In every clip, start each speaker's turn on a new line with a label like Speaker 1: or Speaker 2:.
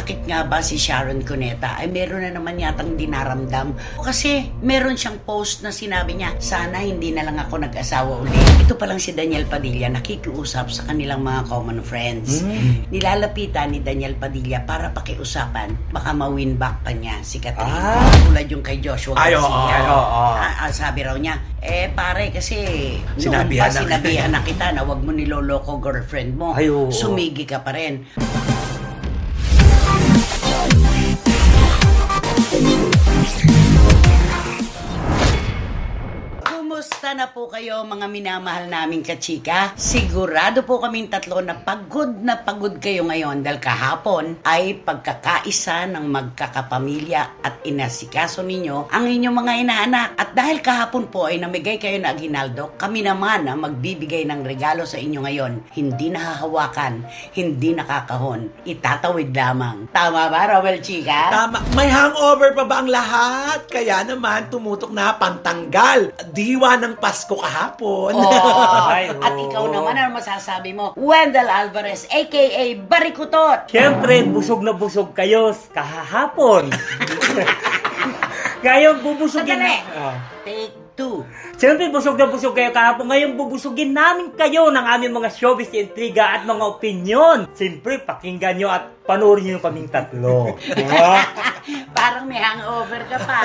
Speaker 1: bakit nga ba si Sharon Cuneta ay meron na naman yatang dinaramdam? Kasi meron siyang post na sinabi niya, sana hindi na lang ako nag-asawa ulit. Ito pa lang si Daniel Padilla nakikiusap sa kanilang mga common friends. Nilalapitan ni Daniel Padilla para pakiusapan, baka ma-win back pa niya si Katrina. Tulad yung kay Joshua Garcia. Sabi raw niya, pare kasi sinabihan na kita na wag mo niloloko girlfriend mo. Sumigi ka pa rin. Kumusta na po kayo mga minamahal naming kachika? Sigurado po kaming tatlo na pagod kayo ngayon dahil kahapon ay pagkakaisa ng magkakapamilya at inasikaso ninyo ang inyong mga inaanak. At dahil kahapon po ay namigay kayo na aginaldo, kami naman ang magbibigay ng regalo sa inyo ngayon. Hindi nahahawakan, hindi nakakahon, itatawid lamang. Tama ba, Romel Chika?
Speaker 2: Tama. May hangover pa ba ang lahat? Kaya naman tumutok na pantanggal. Diwa ng Pasko kahapon.
Speaker 1: At ikaw naman, ano masasabi mo? Wendell Alvarez, aka Barikutot.
Speaker 3: Siyempre, busog na busog kayo kahapon. Ngayon, bubusugin
Speaker 1: Sandali. Take 2.
Speaker 3: Siyempre, busog na busog kayo kahapon. Ngayon, bubusugin namin kayo ng aming mga showbiz, intriga at mga opinyon. Siyempre, pakinggan nyo at panoorin nyo yung kaming tatlo.
Speaker 1: Parang may hangover ka pa.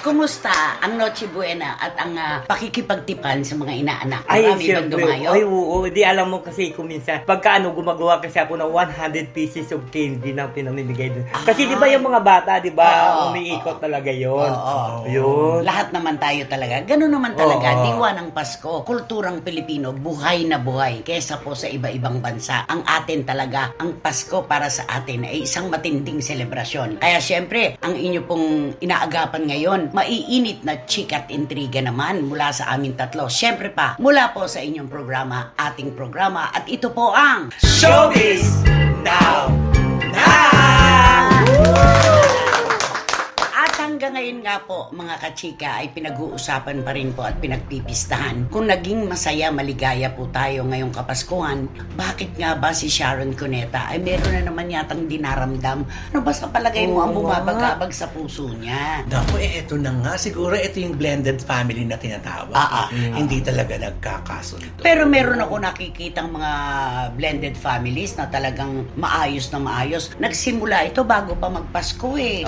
Speaker 1: Kumusta ang Noche Buena at ang pakikipagtipan sa mga inaanak? Marami bang dumayo?
Speaker 3: Ay, oo. Di alam mo kasi kung minsan, pagka gumagawa kasi ako ng 100 pieces of candy na pinamimigay doon. Kasi di ba yung mga bata, di ba, umiikot talaga yun. Yun.
Speaker 1: Lahat naman tayo talaga. Ganun naman talaga. Diwa ng Pasko. Kulturang Pilipino, buhay na buhay. Kesa po sa iba-ibang bansa. Ang atin talaga, ang Pasko para sa atin ay isang matinding selebrasyon. Kaya syempre, ang inyo pong inaagapan ngayon, maiinit na chikat intriga naman mula sa aming tatlo. Syempre pa, mula po sa inyong programa, ating programa, at ito po ang
Speaker 2: Showbiz Now!
Speaker 1: Hanggang ngayon nga po, mga kachika, ay pinag-uusapan pa rin po at pinagpipistahan. Kung naging masaya, maligaya po tayo ngayong Kapaskuhan, bakit nga ba si Sharon Cuneta ay meron na naman yatang dinaramdam? Ano ba sa palagay mo ang bumabagabag sa puso niya?
Speaker 2: Naku, eto na nga. Siguro ito yung blended family na tinatawag. Hindi talaga nagkakasunod.
Speaker 1: Pero meron ako nakikitang mga blended families na talagang maayos na maayos. Nagsimula ito bago pa magpasko eh.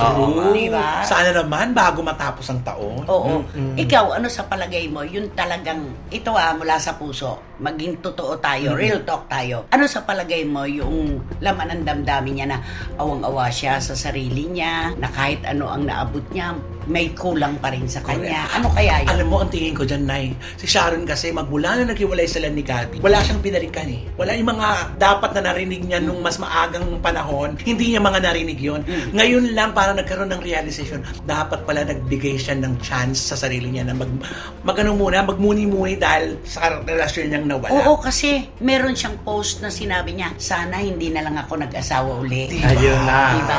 Speaker 1: Di ba?
Speaker 2: Sana naman bago matapos ang taon.
Speaker 1: Oo. Ikaw, ano sa palagay mo, yung talagang, ito mula sa puso, maging totoo tayo, real talk tayo. Ano sa palagay mo yung laman ng damdamin niya na awang-awa siya sa sarili niya, na kahit ano ang naabot niya, may kulang pa rin sa kanya. Ano kaya yun?
Speaker 2: Alam mo, ang tingin ko dyan, Nay, si Sharon kasi magmula na naghiwalay sila ni Gabby, wala siyang pinarikan eh. Wala yung mga dapat na narinig niya nung mas maagang panahon, hindi niya mga narinig yun. Ngayon lang, para nagkaroon ng realization, dapat pala nagbigay siya ng chance sa sarili niya na magmuni-muni dahil sa relasyon niyang nawala.
Speaker 1: Oo, kasi meron siyang post na sinabi niya, sana hindi na lang ako nag-asawa ulit.
Speaker 3: Ayun na.
Speaker 1: Diba?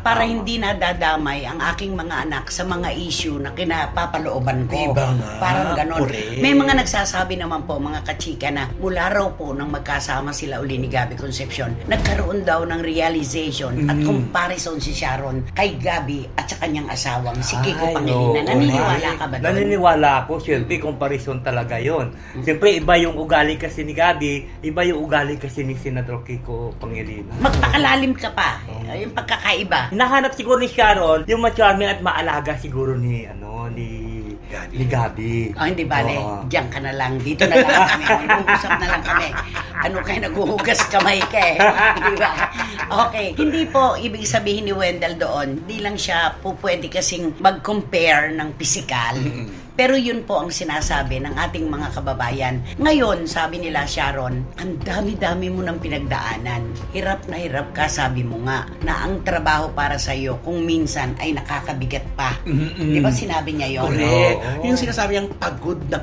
Speaker 1: Para hindi na dadamay ang aking mga anak sa mga issue na kinapapalooban ko.
Speaker 2: Diba nga?
Speaker 1: Parang ganon.
Speaker 2: Correct.
Speaker 1: May mga nagsasabi naman po, mga kachika, na mula raw po nang magkasama sila uli ni Gabby Concepcion, nagkaroon daw ng realization at comparison si Sharon kay Gabby at sa kanyang asawang si Kiko Pangilinan. Naniniwala ka ba doon?
Speaker 3: Naniniwala ako. Siyempre, comparison talaga yon. Siyempre, iba yung ugali kasi ni Gabby, iba yung ugali kasi ni Senador Kiko Pangilinan.
Speaker 1: Magpakalalim ka pa. Yung pagkakaiba.
Speaker 3: Hinahanap siguro ni Sharon yung ma-charming at maalaga siguro ni Gabby.
Speaker 1: Hindi bale, diyan ka na lang. Dito na lang kami. Mag-uusap na lang kami. Ano kayo, naghuhugas kamay ka eh. Diba? Okay. Hindi po ibig sabihin ni Wendell doon, di lang siya po pwede kasing mag-compare ng physical. Pero yun po ang sinasabi ng ating mga kababayan. Ngayon, sabi nila, Sharon, ang dami-dami mo ng pinagdaanan. Hirap na hirap ka, sabi mo nga, na ang trabaho para sa'yo kung minsan ay nakakabigat pa. Di ba sinabi niya yun?
Speaker 2: Correct. Yung sinasabi niyang pagod na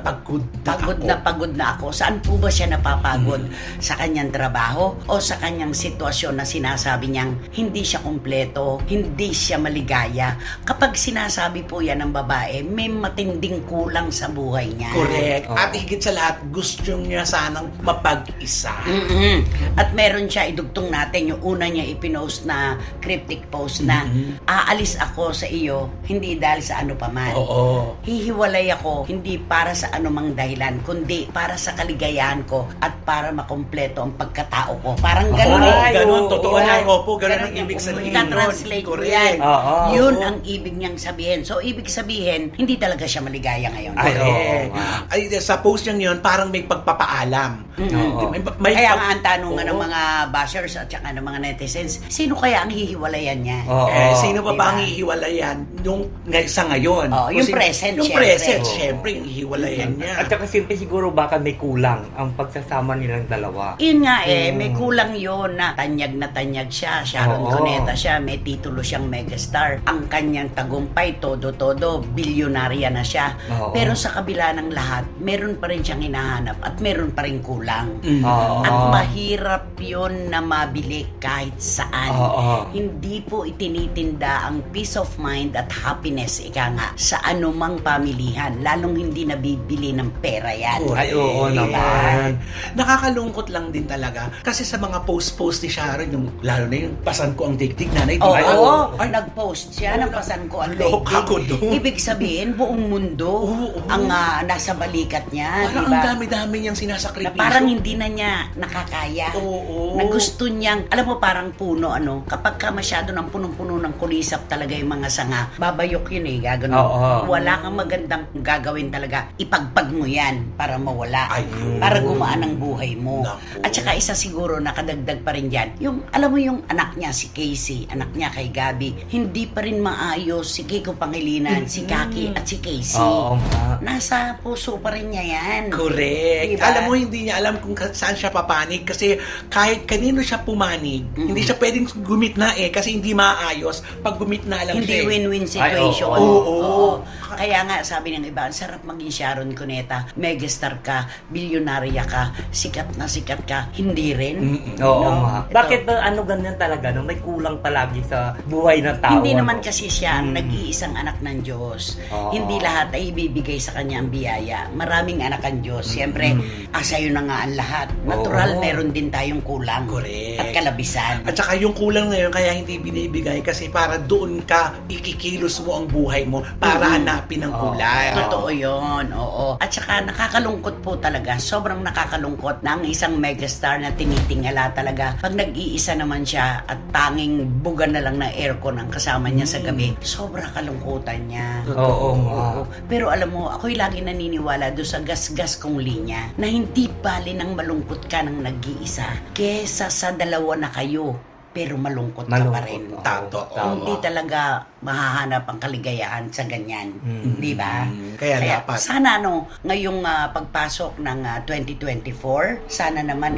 Speaker 2: pagod
Speaker 1: na ako. Saan po ba siya napapagod? Sa kanyang trabaho o sa kanyang sitwasyon na sinasabi niyang hindi siya kumpleto, hindi siya maligaya? Kapag sinasabi po yan ng babae, may matinding kulang sa buhay niya.
Speaker 2: Correct.
Speaker 3: Oo.
Speaker 2: At higit sa lahat, gusto niya sanang mapag-isa.
Speaker 1: Mm-mm. At meron siya, idugtong natin, yung una niya ipinost na cryptic post na, aalis ako sa iyo, hindi dahil sa ano paman.
Speaker 2: Oo.
Speaker 1: Hihiwalay ako, hindi para sa anumang dahilan, kundi para sa kaligayahan ko at para makumpleto ang pagkatao ko. Parang ganun
Speaker 2: Oo,
Speaker 3: Ay,
Speaker 2: ganun.
Speaker 3: oo,
Speaker 2: Totoo
Speaker 3: oo.
Speaker 2: yan. Opo, ganun ang
Speaker 1: yung
Speaker 2: ibig sabihin.
Speaker 1: Ita-translate ko
Speaker 2: Correct.
Speaker 1: yan.
Speaker 3: Oo.
Speaker 1: Yun
Speaker 2: Oo.
Speaker 1: ang ibig niyang sabihin. So, ibig sabihin, hindi talaga siya maligaya ngayon.
Speaker 3: Ay, oo.
Speaker 2: Correct. Ay, sa post niyang yun, parang may pagpapaalam.
Speaker 3: Oo.
Speaker 1: Kaya nga ang tanungan ng mga bashers at saka ng mga netizens, sino kaya ang hihiwalayan niya?
Speaker 3: Oo.
Speaker 2: Sino pa
Speaker 1: Diba?
Speaker 2: ba ang hihiwalayan nung sa ngayon?
Speaker 1: Oo, yung
Speaker 2: Kung
Speaker 1: present,
Speaker 2: Yung
Speaker 1: syempre.
Speaker 2: present,
Speaker 3: Oo.
Speaker 2: syempre, yung hihiwalayan niya.
Speaker 3: At saka siyempre siguro baka may kulang ang pagsasama nilang dalawa.
Speaker 1: Yun nga may kulang yun na tanyag siya, Sharon
Speaker 3: Oo.
Speaker 1: Cuneta siya, may titulo siyang megastar. Ang kanyang tagumpay, todo-todo, bilyonarya na siya.
Speaker 3: Oo.
Speaker 1: Pero sa kabila ng lahat, meron pa rin siyang hinahanap at meron pa rin kulang.
Speaker 3: Oo.
Speaker 1: At mahirap yun na mabili kahit saan.
Speaker 3: Oo.
Speaker 1: Hindi po itinitinda ang peace of mind at happiness, ika nga, sa anumang pamilihan. Lalong hindi nabibili ng pera yan.
Speaker 2: Correct.
Speaker 3: Ay, oo naman.
Speaker 2: Nakakalungkot lang din talaga. Kasi sa mga post-post ni Sharon, yung, lalo na yung pasan ko ang digdig nanay.
Speaker 1: Oo,
Speaker 3: Ay,
Speaker 1: oo. Nag-post siya, napasan ko ang
Speaker 2: Loka
Speaker 1: daigdig.
Speaker 2: ko doon.
Speaker 1: Ibig sabihin, buong mundo
Speaker 2: Oo.
Speaker 1: ang nasa balikat niya,
Speaker 2: Parang
Speaker 1: di ba?
Speaker 2: ang dami-dami niyang
Speaker 1: Na
Speaker 2: sinasakripisyo.
Speaker 1: parang hindi na niya nakakaya.
Speaker 2: Oo.
Speaker 1: Na gusto niyang, alam mo parang puno, kapag ka masyado ng punong-puno ng kulisap talaga yung mga sanga, babayok yun gagano.
Speaker 3: Oo.
Speaker 1: Wala kang magandang gagawin talaga. Ipagpag mo yan para mawala.
Speaker 2: Ayun.
Speaker 1: Para gumaan ang buhay mo.
Speaker 2: Naku.
Speaker 1: At saka isa siguro nakadagdag pa rin dyan, yung, alam mo yung anak niya si Casey, anak niya kay Gabi, hindi pa rin maayos si Kiko Pangilinan, si Kaki at si Casey.
Speaker 3: Oo nga.
Speaker 1: Nasa puso pa rin niya yan.
Speaker 2: Correct.
Speaker 1: Diba?
Speaker 2: Alam mo, hindi niya alam kung saan siya papanig kasi kahit kanino siya pumanig, hindi siya pwedeng gumitna kasi hindi maayos pag gumitna lang
Speaker 1: Hindi
Speaker 2: siya.
Speaker 1: win-win situation.
Speaker 3: Ay,
Speaker 2: oo.
Speaker 1: Kaya nga, sabi ng iba, ang sarap maging Sharon Cuneta, megastar ka, bilyonarya ka, sikat na sikat ka, hindi rin.
Speaker 3: Oo
Speaker 1: No?
Speaker 3: nga.
Speaker 1: Ito.
Speaker 3: Bakit ganyan talaga, no? May kulang palagi sa buhay ng tao.
Speaker 1: Hindi naman
Speaker 3: ano?
Speaker 1: kasi siya ang
Speaker 3: Mm.
Speaker 1: nag-iisang anak ng Diyos.
Speaker 3: Oo.
Speaker 1: Hindi lahat ay ibibigay sa kanya ang biyaya. Maraming anak ang Diyos. Siyempre, sa'yo na nga ang lahat. Natural,
Speaker 3: Oo.
Speaker 1: meron din tayong kulang.
Speaker 2: Correct.
Speaker 1: At kalabisan.
Speaker 2: At saka yung kulang ngayon kaya hindi binibigay kasi para doon ka ikikilos mo ang buhay mo para hanapin ang
Speaker 3: Oo.
Speaker 2: kulang.
Speaker 1: Totoo yun, oo. At saka nakakalungkot po talaga, sobrang nakakalungkot na ang isang megastar na tinitingala talaga. Pag nag-iisa naman siya at tanging bugan na lang ng aircon ang kasama niya sa gabi, sobrang kalungkutan niya.
Speaker 3: Oo nga.
Speaker 1: Oo. Pero alam mo, ako'y lagi naniniwala doon sa gas-gas kong linya na hindi bali nang malungkot ka ng nag-iisa kesa sa dalawa na kayo pero malungkot ka pa rin.
Speaker 3: oo.
Speaker 2: Totoo.
Speaker 1: Hindi talaga mahahanap ang kaligayahan sa ganyan.
Speaker 3: Mm.
Speaker 1: Di ba?
Speaker 2: Kaya dapat.
Speaker 1: Sana ngayong pagpasok ng 2024, sana naman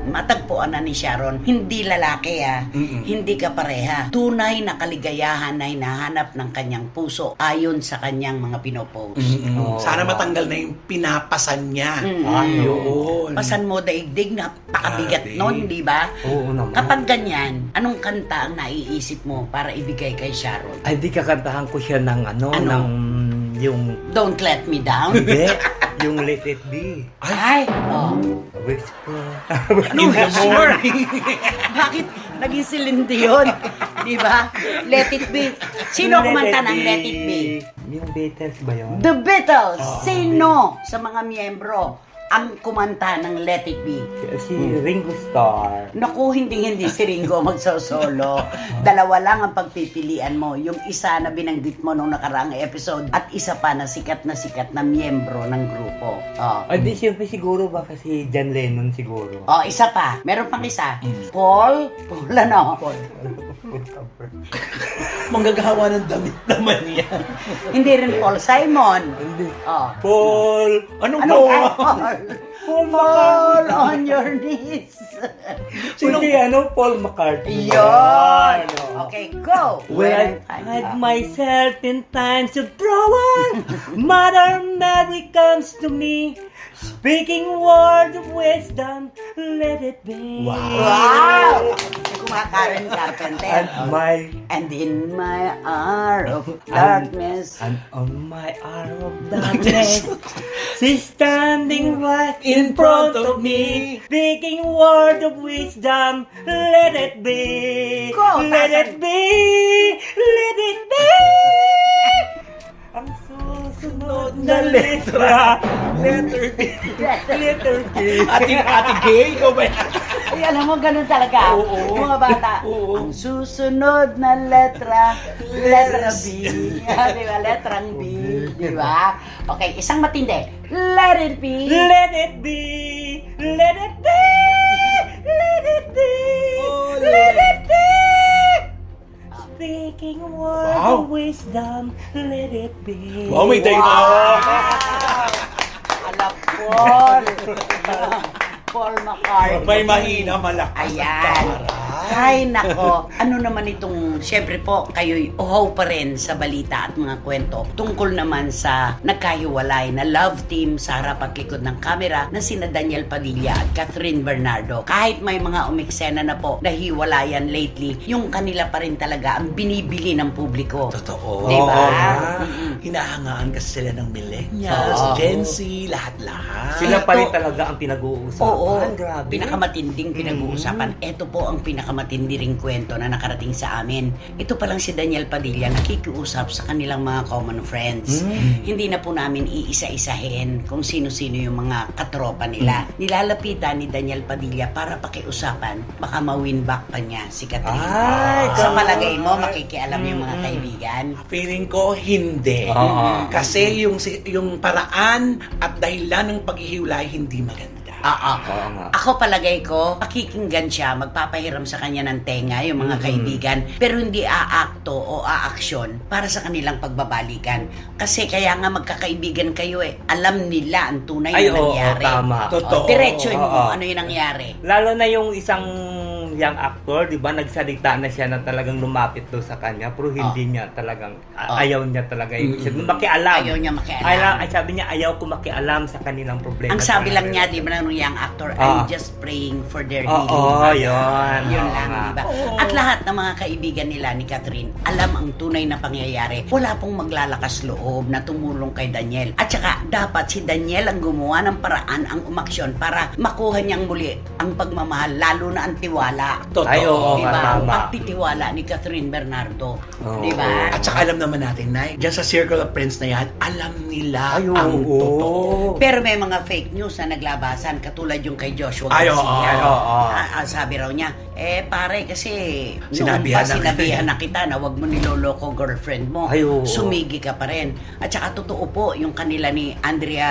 Speaker 1: matagpuan na ni Sharon. Hindi lalaki hindi ka pareha. Tunay na kaligayahan na hinahanap ng kanyang puso ayon sa kanyang mga pinopost.
Speaker 3: Oo.
Speaker 2: Sana matanggal na yung pinapasan niya.
Speaker 3: Ay,
Speaker 2: Yun.
Speaker 1: Pasan mo daigdig, napakabigat
Speaker 2: Grabe.
Speaker 1: nun, di ba?
Speaker 3: Oo naman.
Speaker 1: Kapag ganyan, anong kanta ang naiisip mo para ibigay kay Sharon?
Speaker 3: Ay, di kakantahan ko siya ng
Speaker 1: Ano?
Speaker 3: ng yung
Speaker 1: Don't Let Me Down?
Speaker 3: hindi, yung Let It Be.
Speaker 1: Ay! Oh.
Speaker 3: Whisper.
Speaker 2: Ano whisper?
Speaker 1: Bakit naging silindi yun? Di ba? Let It Be. Sino kumanta ng Let It Be?
Speaker 3: Yung Beatles ba yun?
Speaker 1: The Beatles. Sino sa mga miyembro ang kumanta ng Let It Be?
Speaker 3: Si Ringo Starr.
Speaker 1: Naku, hindi si Ringo magsosolo. Dalawa lang ang pagpipilian mo. Yung isa na binanggit mo nung nakaraang episode at isa pa na sikat na miyembro ng grupo. Oh.
Speaker 3: Ay, di siyempre siguro ba kasi John Lennon siguro.
Speaker 1: Oh, isa pa. Meron pang isa. Paul ano?
Speaker 2: Manggagawa ng damit naman yan.
Speaker 1: Hindi rin Paul Simon.
Speaker 3: Hindi.
Speaker 1: Oh.
Speaker 3: Paul!
Speaker 2: Anong
Speaker 1: Ano?
Speaker 2: po?
Speaker 1: Paul? Fall on your knees.
Speaker 3: Sino? Paul McCartney.
Speaker 1: Yun.
Speaker 3: Ano?
Speaker 1: Okay, go.
Speaker 3: Well, I hide myself in times of trouble. Mother Mary comes to me, speaking words of wisdom. Let it be.
Speaker 2: Wow.
Speaker 1: Wow! mga Karen Carpenter. And in my hour of darkness.
Speaker 3: And on my hour of darkness, she's standing right in front of me, speaking word of wisdom. Let it be,
Speaker 1: Go,
Speaker 3: let
Speaker 1: Tasan.
Speaker 3: it be, let it be. Ang susunod na letra, letter B, letter B.
Speaker 2: Ate Gay, ikaw ba yan?
Speaker 1: Ay, alam mo, ganun talaga.
Speaker 2: Oo.
Speaker 1: Mga bata.
Speaker 2: Oo.
Speaker 1: Ang susunod na letra B. Di ba? Letrang B. Di ba? Okay, isang matindi. Let it be.
Speaker 3: Let it be, let it be, let it be,
Speaker 2: Oh,
Speaker 3: let it be. Speaking word
Speaker 2: Wow.
Speaker 3: of wisdom, let it be.
Speaker 2: Wow, may dialogue.
Speaker 1: Alam, Paul. Paul McCartney.
Speaker 2: May mahina, malakas.
Speaker 1: Ayan. Ay, nako. Ano naman itong, syempre po, kayo'y uhaw pa rin sa balita at mga kwento tungkol naman sa nagkahiwalay na love team sa harap at likod ng kamera na sina Daniel Padilla at Catherine Bernardo. Kahit may mga umiksena na po na hiwalayan lately, yung kanila pa rin talaga ang binibili ng publiko.
Speaker 2: Totoo.
Speaker 1: Diba?
Speaker 2: Hinahangaan kasi sila ng millennials,
Speaker 1: Oo.
Speaker 2: Gen Z, lahat-lahat.
Speaker 3: Sila pa rin talaga ang pinag-uusapan.
Speaker 1: Oo,
Speaker 3: Grabe.
Speaker 1: pinakamatinding pinag-uusapan. Ito po ang pinakamatindi ring kwento na nakarating sa amin. Ito pa lang si Daniel Padilla nakikiusap sa kanilang mga common friends. Hindi na po namin iisa-isahin kung sino-sino yung mga katropa nila. Nilalapitan ni Daniel Padilla para pakiusapan. Baka ma-win back pa niya si Catherine.
Speaker 3: Ay,
Speaker 1: sa
Speaker 3: ganun.
Speaker 1: palagay mo, makikialam yung mga kaibigan?
Speaker 2: Feeling ko, hindi.
Speaker 3: Oo.
Speaker 2: Kasi yung paraan at dahilan ng paghihiwalay hindi maganda.
Speaker 1: Oo.
Speaker 3: Oo nga.
Speaker 1: Ako palagay ko, pakikinggan siya, magpapahiram sa kanya ng tenga yung mga kaibigan, pero hindi aakto o aaksyon para sa kanilang pagbabalikan. Kasi kaya nga magkakaibigan kayo alam nila ang tunay
Speaker 3: Ay,
Speaker 1: na
Speaker 3: oo,
Speaker 1: nangyari.
Speaker 3: tama.
Speaker 2: Totoo.
Speaker 1: Diretsoin mo
Speaker 3: Oo.
Speaker 1: ano yung nangyari.
Speaker 3: Lalo na yung isang young actor, di ba, nagsalita na siya na talagang lumapit doon sa kanya, pero hindi niya talagang, ayaw niya talaga yung makialam.
Speaker 1: Ayaw niya makialam.
Speaker 3: Ay, sabi niya, ayaw ko makialam sa kanilang problema.
Speaker 1: Ang sabi lang niya, di ba, ng young actor, I'm just praying for their healing.
Speaker 3: Oo, yun.
Speaker 1: Yun
Speaker 3: Oo
Speaker 1: lang,
Speaker 3: nga.
Speaker 1: di ba? At lahat ng mga kaibigan nila ni Catherine, alam ang tunay na pangyayari. Wala pong maglalakas loob na tumulong kay Daniel. At saka, dapat si Daniel ang gumawa ng paraan, ang umaksyon para makuha niyang muli ang pagmamahal, lalo na ang tiwala.
Speaker 2: Totoo.
Speaker 3: Ay, oo,
Speaker 1: Di ba?
Speaker 3: tama.
Speaker 1: Pagtitiwala ni Catherine Bernardo.
Speaker 3: Oo.
Speaker 1: Di ba?
Speaker 2: At saka alam naman natin, Nay, dyan sa circle of friends na yan, alam nila
Speaker 3: Ay,
Speaker 2: ang
Speaker 3: oo.
Speaker 2: totoo.
Speaker 1: Pero may mga fake news na naglabasan, katulad yung kay Joshua
Speaker 2: Ay,
Speaker 1: Garcia.
Speaker 2: oo.
Speaker 3: Ay, oo.
Speaker 1: Sabi raw niya, pare kasi
Speaker 2: Sinabihan
Speaker 1: noong pa
Speaker 2: na
Speaker 1: sinabihan na kita na wag mo niloloko girlfriend mo,
Speaker 3: Ay, oo.
Speaker 1: sumigi ka pa rin. At saka totoo po yung kanila ni Andrea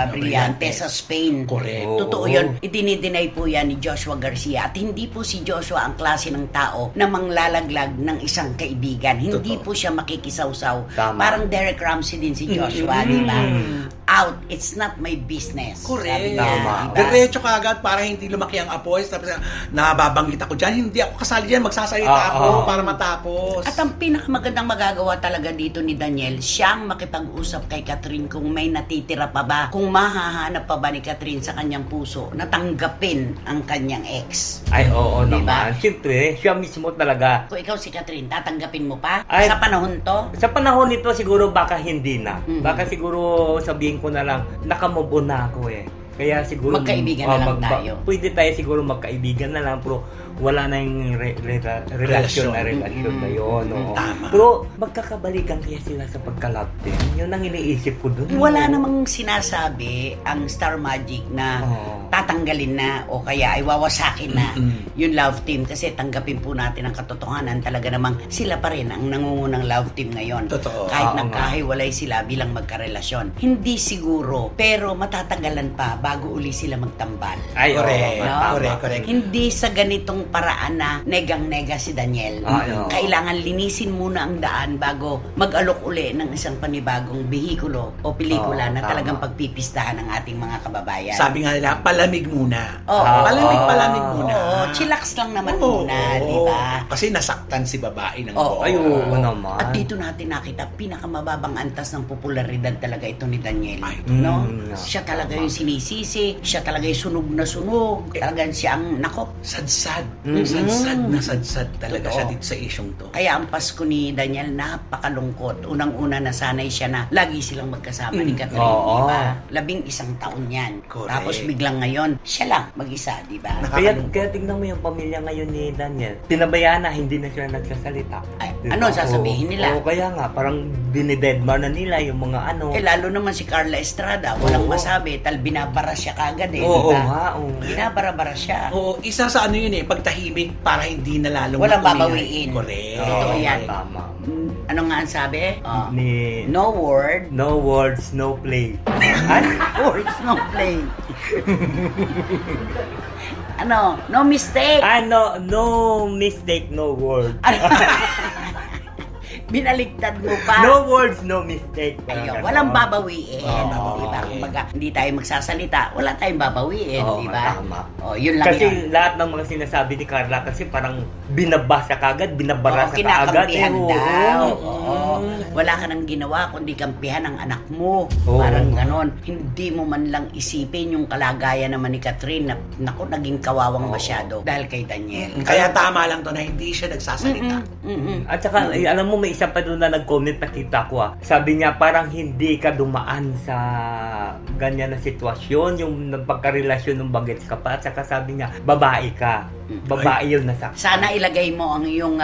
Speaker 1: Brillante sa Spain.
Speaker 2: Correct.
Speaker 3: Oo.
Speaker 1: Totoo yun. Idinideny po yan ni Joshua Garcia. At hindi po si Joshua ang klase ng tao na manglalaglag ng isang kaibigan. Hindi
Speaker 2: Totoo.
Speaker 1: po siya makikisawsaw.
Speaker 3: Tama.
Speaker 1: Parang Derek Ramsey din si Joshua, di ba? Out. It's not my business.
Speaker 2: Correct.
Speaker 1: Sabi niya,
Speaker 3: Tama.
Speaker 1: di ba?
Speaker 2: Diretso kagad para hindi lumaki ang apoy. Tapos nababanggit ako dyan. Hindi ako kasali dyan. Magsasalita ako para matapos.
Speaker 1: At ang pinakamagandang magagawa talaga dito ni Daniel, siyang makipag-usap kay Catherine kung may natitira pa ba, kung mahahanap pa ba ni Catherine sa kanyang puso na tanggapin ang kanyang ex.
Speaker 3: Ay, oo
Speaker 1: Diba?
Speaker 3: naman. Siyempre, siya mismo talaga.
Speaker 1: Kung ikaw si Catherine, tatanggapin mo pa?
Speaker 3: Ay.
Speaker 1: Sa panahon to?
Speaker 3: Sa panahon nito, siguro baka hindi na.
Speaker 1: Mhm.
Speaker 3: Baka siguro sabihin ko na lang, nakamove on na ako eh. Kaya siguro...
Speaker 1: Magkaibigan na lang tayo.
Speaker 3: Pwede tayo siguro magkaibigan na lang, pero wala na yung relasyon na yun. Oo.
Speaker 2: Tama.
Speaker 3: Pero magkakabalikan kaya sila sa pagka-love team. Yun ang iniisip ko dun.
Speaker 1: Wala namang sinasabi ang Star Magic na
Speaker 3: Oo.
Speaker 1: tatanggalin na o kaya ay wawasakin na
Speaker 2: Mm-mm.
Speaker 1: yung love team kasi tanggapin po natin ang katotohanan talaga namang sila pa rin ang nangungunang love team ngayon.
Speaker 2: Totoo.
Speaker 1: Kahit
Speaker 3: Oo
Speaker 1: nagkahiwalay sila bilang magkarelasyon. Hindi siguro, pero matatagalan pa bago uli sila magtambal.
Speaker 3: Ay,
Speaker 2: Correct.
Speaker 3: oo,
Speaker 1: No?
Speaker 3: tama.
Speaker 2: Correct.
Speaker 1: Hindi sa ganitong paraan na negang-nega si Daniel.
Speaker 3: Ay, oo.
Speaker 1: Kailangan linisin muna ang daan bago mag-alok uli ng isang panibagong behikulo o pelikula
Speaker 3: Oo,
Speaker 1: na
Speaker 3: tama.
Speaker 1: talagang pagpipistahan ng ating mga kababayan.
Speaker 2: Sabi nga nila, palamig muna.
Speaker 1: Oo.
Speaker 2: Palamig muna.
Speaker 1: Oo, chillax lang naman
Speaker 2: Oo.
Speaker 1: muna, di ba?
Speaker 2: Kasi nasaktan si babae ng
Speaker 1: Oo.
Speaker 2: buo.
Speaker 3: Ay, oo naman.
Speaker 1: At dito natin nakita, pinakamababang antas ng popularidad talaga ito ni Daniel.
Speaker 2: Ay,
Speaker 1: No?
Speaker 3: no.
Speaker 1: Siya talaga
Speaker 3: Tama.
Speaker 1: yung sinisisi, siya talaga yung sunog na sunog. Talagang siya ang, nako,
Speaker 2: Sad-sad. Sadsad talaga
Speaker 1: Totoo.
Speaker 2: siya dito sa isyong to.
Speaker 1: Kaya ang Pasko ni Daniel napakalungkot. Unang-una nasanay siya na lagi silang magkasama ni Catherine,
Speaker 3: Oo.
Speaker 1: di ba? 11 taon yan.
Speaker 2: Correct.
Speaker 1: Tapos biglang ngayon, siya lang mag-isa, di ba?
Speaker 3: Kaya tingnan mo yung pamilya ngayon ni Daniel. Pinabayaan na, hindi na sila nagsasalita.
Speaker 1: Ay,
Speaker 3: Diba?
Speaker 1: ano sasabihin nila?
Speaker 3: Oo, kaya nga, parang dinidedma na nila yung mga ano.
Speaker 1: Eh, lalo naman si Carla Estrada, walang
Speaker 3: Oo.
Speaker 1: masabi, tal binabara siya kagad eh,
Speaker 3: Oo
Speaker 1: di ba?
Speaker 3: nga, oo.
Speaker 1: Binabara-bara siya.
Speaker 2: Oo, isa sa ano yun pagtahimik para hindi na lalong
Speaker 1: Walang
Speaker 2: maingay.
Speaker 1: babawiin.
Speaker 2: Correct.
Speaker 1: Totoo
Speaker 3: Oo,
Speaker 1: yan.
Speaker 3: Tama.
Speaker 1: Ano nga ang sabi?
Speaker 3: Ni
Speaker 1: No word,
Speaker 3: no words, no play.
Speaker 1: words, no play. Ano? No mistake.
Speaker 3: No mistake, no word.
Speaker 1: Binaliktad mo pa.
Speaker 3: No words, no mistake.
Speaker 1: Ayun,
Speaker 3: Parang
Speaker 1: walang
Speaker 3: ganon.
Speaker 1: babawiin,
Speaker 3: Oo.
Speaker 1: di ba? Kumbaga, hindi tayo magsasalita, wala tayong babawiin,
Speaker 3: Oo,
Speaker 1: di ba?
Speaker 3: tama.
Speaker 1: Oh, yun lang
Speaker 3: Kasi
Speaker 1: yan.
Speaker 3: lahat ng mga sinasabi ni Carla kasi parang binabasa kagad,
Speaker 1: Oo,
Speaker 3: binabara sa kaagad.
Speaker 1: kinakampihan daw.
Speaker 3: Oo.
Speaker 1: Oo. Wala ka nang ginawa kundi kampihan ang anak mo.
Speaker 3: Oo.
Speaker 1: Parang ganon. Hindi mo man lang isipin yung kalagayan naman ni Catherine na, naku, naging kawawang masyado dahil kay Daniel.
Speaker 2: Kaya tama lang to na hindi siya nagsasalita.
Speaker 3: At saka, alam mo, may isa pa doon na nag-comment nakita ko Sabi niya, parang hindi ka dumaan sa ganyan na sitwasyon, yung pagkarelasyon ng bagets ka pa. At saka sabi niya, babae ka. Babae yun nasa.
Speaker 1: Sana ilagay mo ang iyong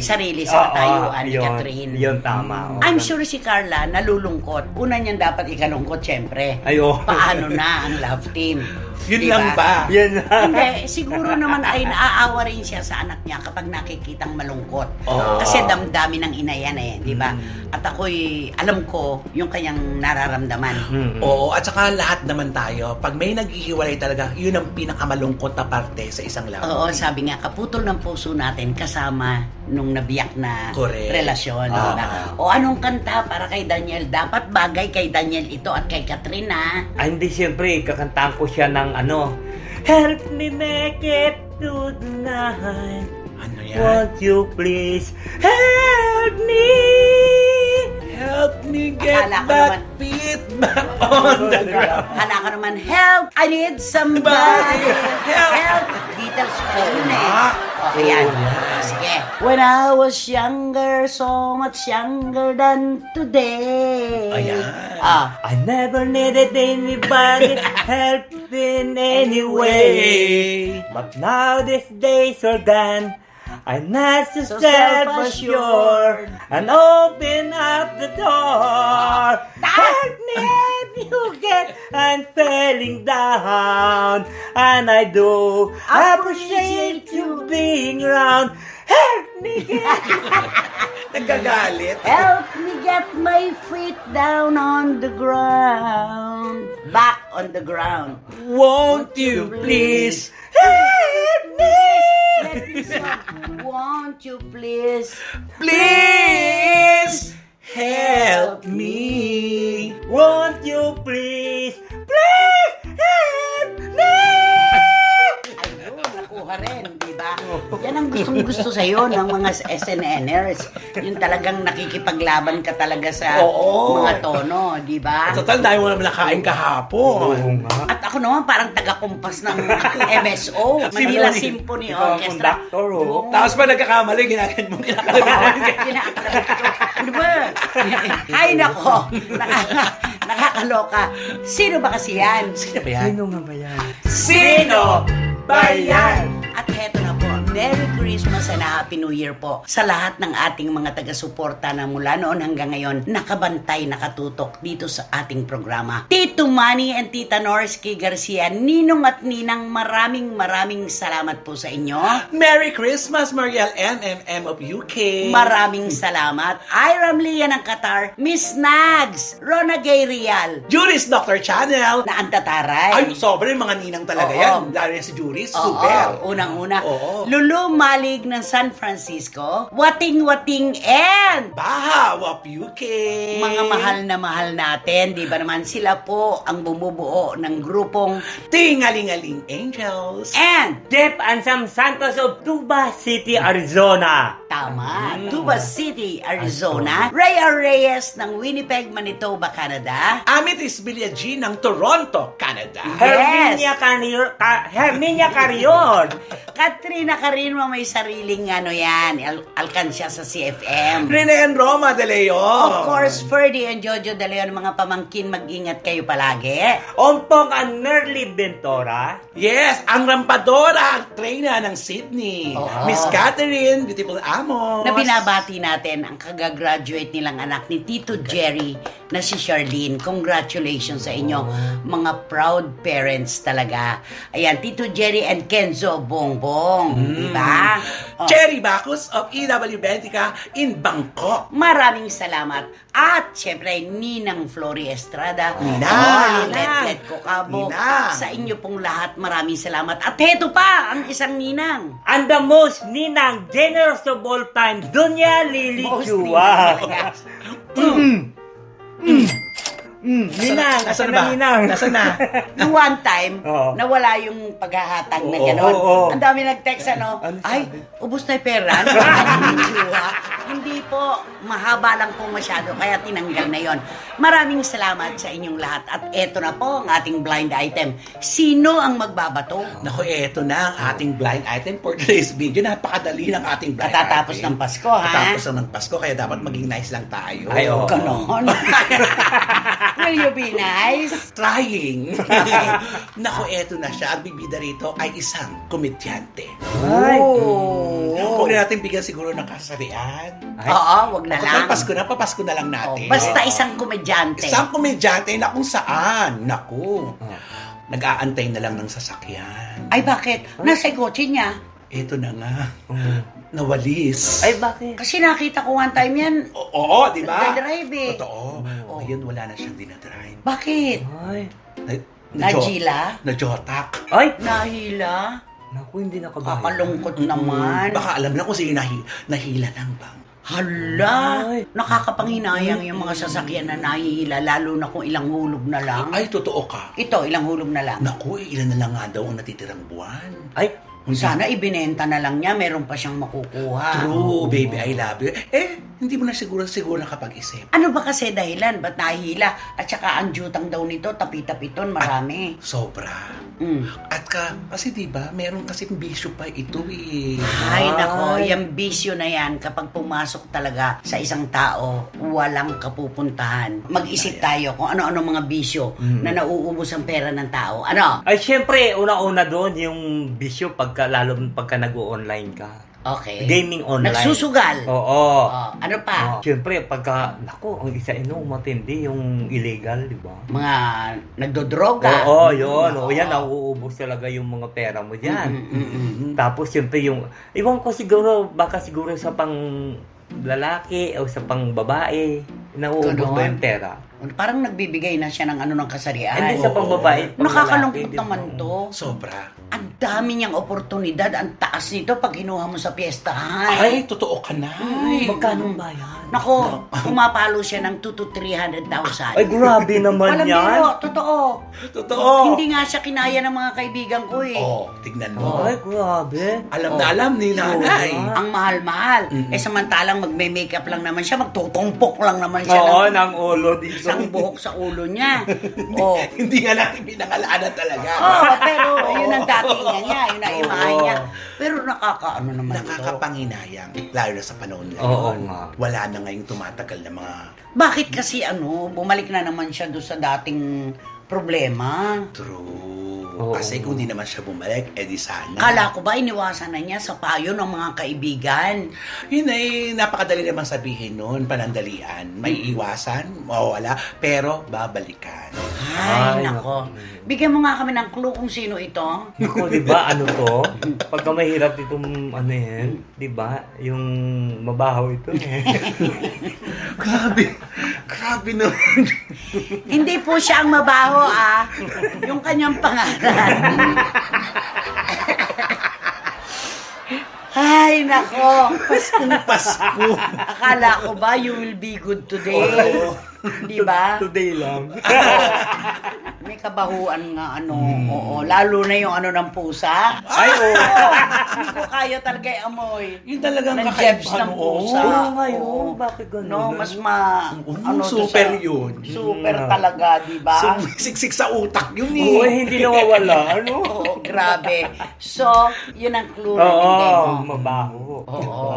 Speaker 1: sarili
Speaker 3: Oo,
Speaker 1: sa katayuan ni
Speaker 3: yun,
Speaker 1: Catherine.
Speaker 3: Yun, tama. Oo.
Speaker 1: I'm sure si Carla nalulungkot. Una niyan dapat ikalungkot, syempre.
Speaker 3: Ayo.
Speaker 1: Paano na ang love team?
Speaker 2: Yun
Speaker 1: Diba?
Speaker 2: lang ba?
Speaker 3: Yan na.
Speaker 1: Hindi, siguro naman ay naaawa rin siya sa anak niya kapag nakikitang malungkot.
Speaker 2: Oo.
Speaker 1: Kasi damdamin ng ina yan eh, di ba? At ako'y alam ko yung kanyang nararamdaman.
Speaker 2: Oo, at saka lahat naman tayo, pag may naghihiwalay talaga, yun ang pinakamalungkot na parte sa isang love.
Speaker 1: Oo, sabi nga, kaputol ng puso natin kasama nung nabiyak na
Speaker 2: Correct.
Speaker 1: relasyon. di ba? O anong kanta para kay Daniel? Dapat bagay kay Daniel ito at kay Catherine ha?
Speaker 3: Hindi, siyempre, kakantaan ko siya ng help me make it to the night.
Speaker 2: Ano yan?
Speaker 3: Won't you please help me?
Speaker 2: Help me get
Speaker 1: Akala ko
Speaker 2: that
Speaker 1: naman-
Speaker 2: feet back on the ground.
Speaker 1: Hala ka naman, help! I need somebody! Help! Beatles po yun eh. O, ayan. Sige. When I was younger, so much younger than today.
Speaker 2: Ayan.
Speaker 3: I never needed anybody help in any way. But now these days are gone. I'm not so
Speaker 1: So
Speaker 3: self-assured and open up the door. Help me, help you get. I'm falling down, and I do appreciate you being around. Help me get.
Speaker 2: Nagagalit.
Speaker 1: Help me get my feet down on the ground. Back on the ground.
Speaker 2: Won't you please?
Speaker 3: Help me.
Speaker 1: Let me song. Won't you please?
Speaker 2: Please help me.
Speaker 3: Won't you please, please help me?
Speaker 1: Ayun, nakuha rin, di ba? Yan ang gustong-gusto sa'yo ng mga SNNers. Yung talagang nakikipaglaban ka talaga sa
Speaker 2: Oo.
Speaker 1: mga tono, di ba?
Speaker 2: Total, dahil mo naman nakain kahapon.
Speaker 3: nga.
Speaker 1: At ako naman parang taga-kumpas ng MSO, Manila Symphony
Speaker 3: Ikaw ang
Speaker 1: Orchestra.
Speaker 3: conductor, oh.
Speaker 1: Oo.
Speaker 2: Tapos pa nagkakamali, ginagano mo,
Speaker 1: Kinakalat ko. Ano ba? Ay, nako. Nakakaloka. Sino ba kasi yan?
Speaker 2: Sino ba yan?
Speaker 3: Sino nga ba yan?
Speaker 2: Sino ba yan?
Speaker 1: At heto na po, Merry Christmas and Happy New Year po sa lahat ng ating mga taga-suporta na mula noon hanggang ngayon nakabantay, nakatutok dito sa ating programa. Tito Manny and Tita Norsky Garcia, Ninong at Ninang, maraming salamat po sa inyo.
Speaker 2: Merry Christmas, Mariel NMM of UK.
Speaker 1: Maraming salamat. Iram Lia ng Qatar, Miss Nags, Rona Gay Real,
Speaker 2: Juris Dr. Channel.
Speaker 1: na Antataray.
Speaker 2: Ay, sobrang mga ninang talaga
Speaker 1: Oo.
Speaker 2: yan. Lalo yan si Juris,
Speaker 1: Oo,
Speaker 2: super.
Speaker 1: unang-una.
Speaker 2: Oo.
Speaker 1: Lulu Malig ng San Francisco, Wating and
Speaker 2: Baha, Wap UK.
Speaker 1: mga mahal natin, di ba naman sila po ang bumubuo ng grupong
Speaker 2: Tingalingaling Angels.
Speaker 1: and
Speaker 3: Dep Ansam Santos of Tuba City, Arizona.
Speaker 1: tama, Tuba City, Arizona, Rhea Reyes ng Winnipeg, Manitoba, Canada,
Speaker 2: Amethyst Villagy ng Toronto, Canada.
Speaker 1: Yes.
Speaker 3: Herminia Carrion.
Speaker 1: Katrina rin mo may sariling alkansya sa CFM.
Speaker 2: Rene and Roma De Leon.
Speaker 1: Of course, Ferdy and Jojo De Leon, mga pamangkin, mag-ingat kayo palagi.
Speaker 3: Ompong ang Nerly Ventura.
Speaker 2: Yes, ang rampadora, ang treyna ng Sydney.
Speaker 1: Oo.
Speaker 2: Miss Catherine, beautiful amos.
Speaker 1: Na binabati natin ang kagagraduate nilang anak ni Tito Jerry na si Charlene. Congratulations sa inyo, mga proud parents talaga. Ayan, Tito Jerry and Kenzo Bongbong, di ba? Oh.
Speaker 2: Cherry Bacchus of EW Bentica in Bangkok.
Speaker 1: Maraming salamat. At syempre, Ninang Flory Estrada.
Speaker 2: Ninang.
Speaker 1: Letlet Kokabo.
Speaker 2: Ninang.
Speaker 1: Sa inyo pong lahat, maraming salamat. At heto pa, ang isang Ninang.
Speaker 3: And the most ninang generous of all time, Dunya Lily
Speaker 1: Most
Speaker 3: Chua.
Speaker 1: Ninang talaga.
Speaker 3: Ninang,
Speaker 2: Nasaan
Speaker 3: asan
Speaker 2: ba?
Speaker 3: na ninang?
Speaker 2: Nasaan na?
Speaker 1: Nung one time,
Speaker 3: Oo.
Speaker 1: nawala yung paghahatag na
Speaker 3: Oo,
Speaker 1: gano'n.
Speaker 3: oo.
Speaker 1: Ang dami nag-text,
Speaker 3: Ano
Speaker 1: ay,
Speaker 3: sabi?
Speaker 1: ubus na yung pera. Hindi po, mahaba lang po masyado, kaya tinanggal na yon. Maraming salamat sa inyong lahat. At eto na po ang ating blind item. Sino ang magbabato?
Speaker 2: Naku, eto na ang ating blind item for today's video. Napakadali ng ating blind
Speaker 1: Katatapos
Speaker 2: item.
Speaker 1: ng Pasko, ha?
Speaker 2: Katatapos ng Pasko, kaya dapat maging nice lang tayo.
Speaker 3: Ay, oo.
Speaker 1: Ganon. Will you be nice?
Speaker 2: Trying. Naku, eto na siya. Ang bibida rito ay isang komedyante.
Speaker 3: Ay.
Speaker 2: Huwag na natin bigyan siguro ng kasarian.
Speaker 3: Ay.
Speaker 1: Oo, wag na lang.
Speaker 2: Papasko na lang natin.
Speaker 1: Basta isang komedyante.
Speaker 2: Isang komedyante na kung saan, naku,
Speaker 3: Oh.
Speaker 2: nag-aantay na lang ng sasakyan.
Speaker 1: Ay, bakit? Nasa kotse niya.
Speaker 2: Eto na nga,
Speaker 3: Mm.
Speaker 2: nawalis.
Speaker 3: Ay, bakit?
Speaker 1: Kasi nakita ko one time yan.
Speaker 2: Oo, di ba?
Speaker 1: Nagdadrive eh.
Speaker 2: Totoo.
Speaker 1: Oo.
Speaker 2: Ngayon, wala na siyang dinadrive.
Speaker 1: Bakit?
Speaker 3: Ay.
Speaker 1: Najila?
Speaker 2: Najotak.
Speaker 3: Ay.
Speaker 1: Nahila?
Speaker 3: Naku, hindi nakabayan.
Speaker 1: Kakalungkot naman.
Speaker 2: Baka alam na kung sino nahila ng bang.
Speaker 1: Hala!
Speaker 3: Ay.
Speaker 1: Nakakapanghinayang yung mga sasakyan na nahihila, lalo na kung ilang hulog na lang.
Speaker 2: Ay, totoo ka.
Speaker 1: Ito, ilang hulog na lang.
Speaker 2: Naku, ilan na lang nga daw ang natitirang buwan.
Speaker 3: Ay.
Speaker 1: Sana ibinenta na lang niya, meron pa siyang makukuha.
Speaker 2: True, baby, I love you. Hindi mo na siguro nakapag-isip.
Speaker 1: Ano ba kasi dahilan? Ba't nahihila? At saka ang jutang daw nito, tapi-tapiton, marami.
Speaker 2: Sobra.
Speaker 1: Mm.
Speaker 2: At kasi diba, meron kasi bisyo pa ito eh.
Speaker 1: Ay, nako,
Speaker 3: Ay.
Speaker 1: yung bisyo na yan, kapag pumasok talaga sa isang tao, walang kapupuntahan. Mag-isip tayo kung ano-ano mga bisyo na nauubos ang pera ng tao. Ano?
Speaker 3: Ay, syempre, una-una doon yung bisyo lalo pagka nag-online ka.
Speaker 1: Okay.
Speaker 3: Gaming online.
Speaker 1: Nagsusugal.
Speaker 3: Oo.
Speaker 1: Oh, ano pa?
Speaker 3: Syempre, pagka, naku, ang isa matindi yung illegal, di ba?
Speaker 1: Mga nagdodroga.
Speaker 3: Oo, yun.
Speaker 1: Oo.
Speaker 3: O yan, nauubos talaga yung mga pera mo dyan.
Speaker 1: Mm-mm-mm.
Speaker 3: Tapos, syempre, iwan ko siguro, baka siguro sa pang lalaki o sa pang babae, nauubos
Speaker 1: Ganon.
Speaker 3: ba yung pera?
Speaker 1: Parang nagbibigay na siya ng ng kasarian.
Speaker 3: Hindi sa pang babae, pang
Speaker 1: Nakakalungkot
Speaker 3: lalaki, di ba?
Speaker 1: naman to.
Speaker 2: Sobra.
Speaker 1: Ang dami niyang oportunidad, ang taas nito pag kinuha mo sa piyestahan.
Speaker 2: Ay, totoo ka na.
Speaker 1: Ay.
Speaker 3: Magkano ba yan?
Speaker 1: Nako, pumapalo siya ng 2 to 300,000.
Speaker 3: Ay, grabe naman
Speaker 1: Walang
Speaker 3: yan.
Speaker 1: biro, totoo.
Speaker 2: Totoo.
Speaker 1: Hindi nga siya kinaya ng mga kaibigan ko eh.
Speaker 2: Oh, tignan mo.
Speaker 3: Ay, grabe.
Speaker 2: Alam na alam ni nanay.
Speaker 1: Ang mahal-mahal. Eh samantalang magme-makeup lang naman siya, magtutumpok lang naman siya
Speaker 3: Oo,
Speaker 1: ng
Speaker 3: ng ulo dito.
Speaker 1: isang buhok sa ulo niya. Oh.
Speaker 2: Hindi nga natin pinangalaanan talaga.
Speaker 1: Pero yun ang datingan niya, yun ang
Speaker 3: Oo.
Speaker 1: imahe niya. Pero nakakaano naman ito.
Speaker 2: Nakakapanginayang, lalo na sa panahon ngayon.
Speaker 3: Oo nga.
Speaker 2: Wala na ngayong tumatagal na mga
Speaker 1: Bakit kasi bumalik na naman siya doon sa dating problema.
Speaker 2: true.
Speaker 3: Oo.
Speaker 2: Kasi kung di naman siya bumalik, edi sana.
Speaker 1: Kala ko ba iniwasan na niya sa payo ng mga kaibigan?
Speaker 2: Yun ay napakadali naman sabihin nun, panandalian. May iwasan, mawawala, pero babalikan.
Speaker 1: Ay,
Speaker 3: Ay,
Speaker 1: nako.
Speaker 3: nako.
Speaker 1: Bigyan mo nga kami ng clue kung sino ito.
Speaker 3: Ako, di ba, ano to? Pagka mahirap itong, yan, di ba? Yung mabaho ito.
Speaker 2: Grabe naman.
Speaker 1: Hindi po siya ang mabaho, yung kanyang pangalan. Ay, nako.
Speaker 2: Paskong Pasko.
Speaker 1: Akala ko ba you will be good today? Di ba?
Speaker 3: Today lang.
Speaker 1: May kabahuan nga oo. Lalo na yung ng pusa.
Speaker 3: Ay, oo.
Speaker 1: Hindi ko kaya talaga amoy.
Speaker 2: Yun talagang
Speaker 1: Ng jebs
Speaker 2: kakaiba,
Speaker 1: ng
Speaker 2: oo.
Speaker 1: pusa.
Speaker 3: Oo nga yun.
Speaker 1: Oo.
Speaker 3: Bakit ganun?
Speaker 1: No, mas
Speaker 2: super yun.
Speaker 1: Super talaga, di ba?
Speaker 2: Siksik sa utak yun
Speaker 3: Oo,
Speaker 2: eh.
Speaker 3: hindi nawawala. Ano?
Speaker 1: Oo, grabe. So, yun ang clue na
Speaker 3: Oo,
Speaker 1: bigay mo.
Speaker 3: mabaho.
Speaker 1: Oo.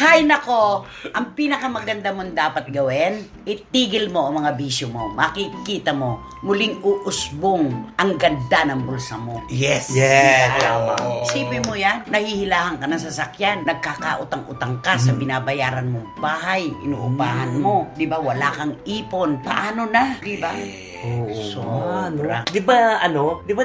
Speaker 1: Hay nako, ang pinakamaganda mong dapat gawin, itigil mo ang mga bisyo mo. Makikita mo, muling uusbong ang ganda ng bulsa mo.
Speaker 2: Yes.
Speaker 3: Yes,
Speaker 2: Tama.
Speaker 1: Isipin mo yan, nahihilahan ka ng sasakyan, nagkakautang-utang ka sa binabayaran mong bahay, inuupahan mo, di ba? Wala kang ipon, paano na, di ba?
Speaker 3: Oo.
Speaker 1: Sobra.
Speaker 3: Di ba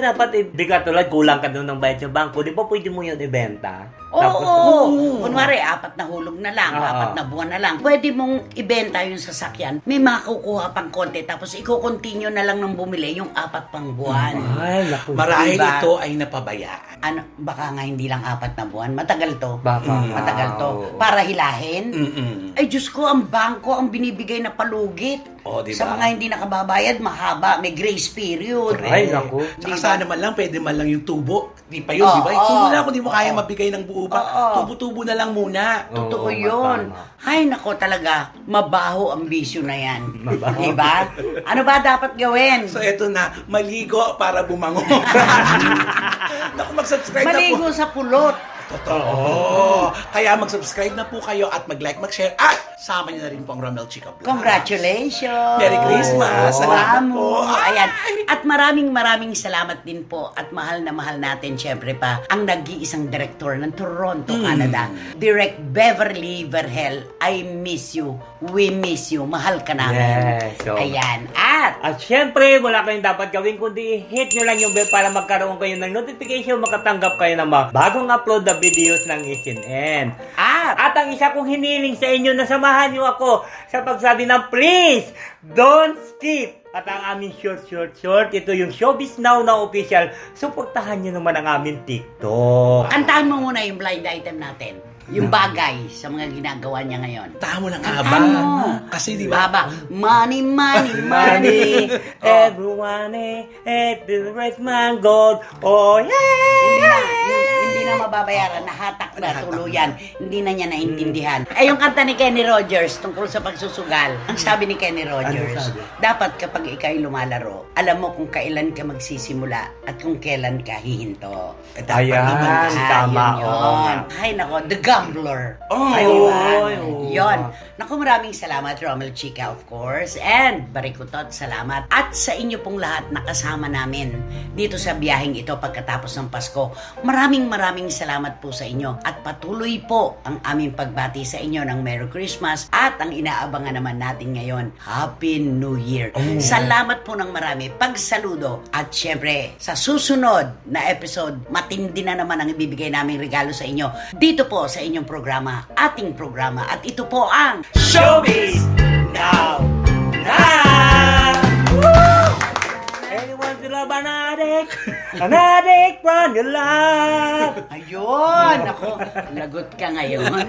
Speaker 3: dapat di ka tulad kulang ka doon ng bayad sa bangko, di ba pwede mo yun ibenta?
Speaker 1: Oo. Kunwari, 4 na hulog na lang,
Speaker 3: Oo.
Speaker 1: 4 na buwan na lang. Pwede mong ibenta yung sasakyan, may makukuha pang konti, tapos i-continue na lang ng bumili yung 4 pang buwan.
Speaker 3: Ay, naku.
Speaker 2: Marahil
Speaker 1: Diba?
Speaker 2: ito ay napabayaan.
Speaker 1: Baka nga hindi lang 4 na buwan, matagal to.
Speaker 3: Baka
Speaker 1: Matagal to.
Speaker 3: oo.
Speaker 1: Para hilahin.
Speaker 2: Mm-mm.
Speaker 1: Ay, Diyos ko, ang bangko ang binibigay na palugit.
Speaker 2: Oh, diba?
Speaker 1: Sa mga hindi nakababayad, mahaba, may grace period.
Speaker 3: Ay, naku.
Speaker 2: Saka
Speaker 1: Diba?
Speaker 2: sana man lang, pwede man lang yung tubo. Di pa yun,
Speaker 1: Oo,
Speaker 2: di ba? Yung tubo
Speaker 1: oo.
Speaker 2: na kung di mo kaya
Speaker 1: Oo.
Speaker 2: mabigay ng buo pa.
Speaker 1: Oo.
Speaker 2: Tubo-tubo na lang muna.
Speaker 1: Totoo
Speaker 3: Oo,
Speaker 1: yun.
Speaker 3: tama.
Speaker 1: Ay, nako talaga, mabaho ang bisyo na yan.
Speaker 3: Mabaho.
Speaker 1: Diba? Ano ba dapat gawin?
Speaker 2: So eto na, maligo para bumango. Naku, mag-subscribe na po.
Speaker 1: Maligo sa pulot.
Speaker 2: Totoo. Kaya mag-subscribe na po kayo at mag-like, mag-share at sama niyo na rin po ang Romel Chica Vlog.
Speaker 1: Congratulations!
Speaker 2: Merry Christmas! Salamat po!
Speaker 1: Ayan. At maraming salamat din po at mahal na mahal natin syempre pa ang nag-iisang direktor ng Toronto, Canada. Direct Beverly Verhel. I miss you. We miss you. Mahal ka namin.
Speaker 3: Yes, so-
Speaker 1: Ayan. At
Speaker 3: At syempre, wala kayong dapat gawin kundi hit nyo lang yung bell para magkaroon kayo ng notification, makatanggap kayo ng mga bagong upload na videos ng SNN. At ang isa kong hiniling sa inyo na samahan nyo ako sa pagsabi ng please, don't skip. At ang aming short, ito yung Showbiz Now na official. Suportahan nyo naman ang aming TikTok.
Speaker 1: kantahan mo muna yung blind item natin. Yung bagay sa mga ginagawa niya ngayon.
Speaker 2: Tama lang
Speaker 1: Kantahan mo.
Speaker 2: Kasi di ba?
Speaker 1: Baba. Money, money, money.
Speaker 3: Money, everyone, every rest man gold. Oh, yeah!
Speaker 1: Hindi na mababayaran, nahatak na tuluyan. Hindi na niya naintindihan. Ay, yung kanta ni Kenny Rogers tungkol sa pagsusugal. Ang sabi ni Kenny Rogers,
Speaker 3: sabi?
Speaker 1: dapat kapag ikaw'y lumalaro, alam mo kung kailan ka magsisimula at kung kailan ka hihinto.
Speaker 2: Dapat
Speaker 3: Ayan.
Speaker 2: naman.
Speaker 3: Tama,
Speaker 1: yun,
Speaker 3: oo nga.
Speaker 1: Ay, nako, the gambler.
Speaker 2: Oh,
Speaker 1: Ay, diba?
Speaker 3: oo.
Speaker 1: Yun. Naku, maraming salamat, Romel Chica, of course. And, Barikutot, salamat. At sa inyo pong lahat nakasama namin dito sa biyaheng ito pagkatapos ng Pasko. Maraming salamat po sa inyo. At patuloy po ang aming pagbati sa inyo ng Merry Christmas at ang inaabangan naman natin ngayon, Happy New Year. Salamat po ng marami. Pagsaludo. At syempre, sa susunod na episode, matindi na naman ang ibibigay naming regalo sa inyo. Dito po sa inyong programa, ating programa. At ito po ang
Speaker 3: Showbiz Now! Now! Woo! Anyone to love an addict? An addict from your love!
Speaker 1: Ayun! Ako, lagot ka ngayon.